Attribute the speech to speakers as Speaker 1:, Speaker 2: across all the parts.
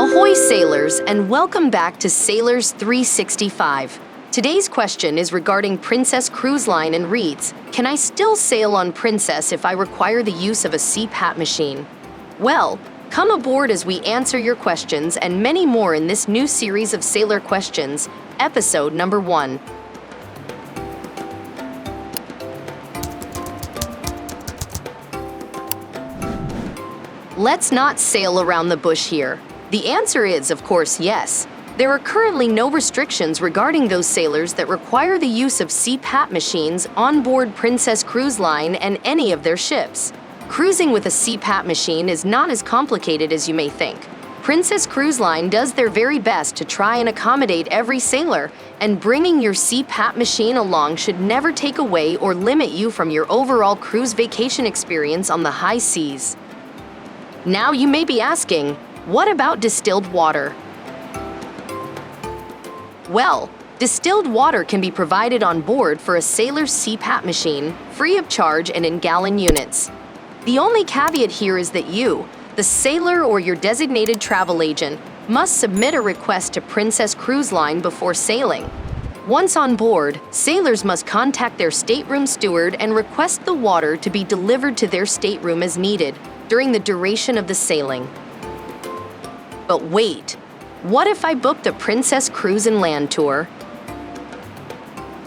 Speaker 1: Ahoy sailors, and welcome back to Sailors 365. Today's question is regarding Princess Cruise Line and reads, can I still sail on Princess if I require the use of a CPAP machine? Well, come aboard as we answer your questions and many more in this new series of Sailor Questions, episode number 1. Let's not sail around the bush here. The answer is, of course, yes. There are currently no restrictions regarding those sailors that require the use of CPAP machines on board Princess Cruise Line and any of their ships. Cruising with a CPAP machine is not as complicated as you may think. Princess Cruise Line does their very best to try and accommodate every sailor, and bringing your CPAP machine along should never take away or limit you from your overall cruise vacation experience on the high seas. Now you may be asking, what about distilled water? Well, distilled water can be provided on board for a sailor's CPAP machine, free of charge and in gallon units. The only caveat here is that you, the sailor or your designated travel agent, must submit a request to Princess Cruise Line before sailing. Once on board, sailors must contact their stateroom steward and request the water to be delivered to their stateroom as needed during the duration of the sailing. But wait, what if I booked a Princess Cruise and Land tour?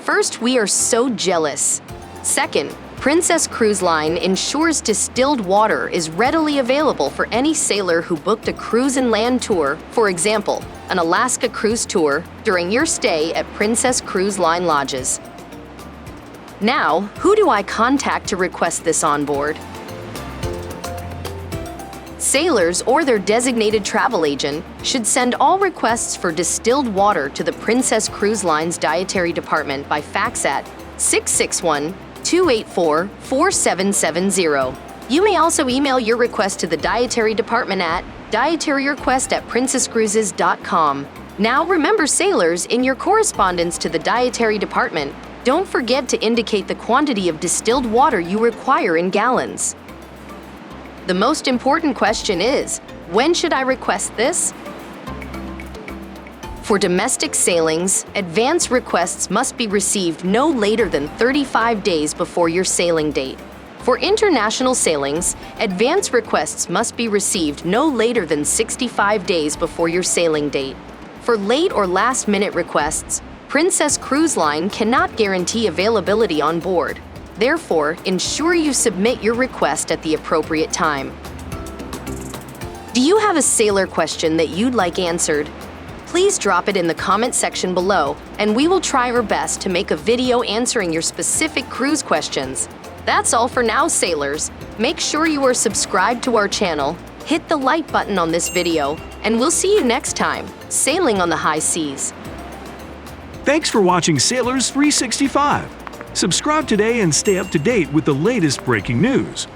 Speaker 1: First, we are so jealous. Second, Princess Cruise Line ensures distilled water is readily available for any sailor who booked a cruise and land tour, for example, an Alaska cruise tour, during your stay at Princess Cruise Line lodges. Now, who do I contact to request this on board? Sailors or their designated travel agent should send all requests for distilled water to the Princess Cruise Line's Dietary Department by fax at 661-284-4770. You may also email your request to the Dietary Department at dietaryrequest@princesscruises.com. Now remember, sailors, in your correspondence to the Dietary Department, don't forget to indicate the quantity of distilled water you require in gallons. The most important question is, when should I request this? For domestic sailings, advance requests must be received no later than 35 days before your sailing date. For international sailings, advance requests must be received no later than 65 days before your sailing date. For late or last-minute requests, Princess Cruise Line cannot guarantee availability on board. Therefore, ensure you submit your request at the appropriate time. Do you have a sailor question that you'd like answered? Please drop it in the comment section below, and we will try our best to make a video answering your specific cruise questions. That's all for now, sailors. Make sure you are subscribed to our channel, hit the like button on this video, and we'll see you next time, sailing on the high seas.
Speaker 2: Thanks for watching Sailors 365. Subscribe today and stay up to date with the latest breaking news.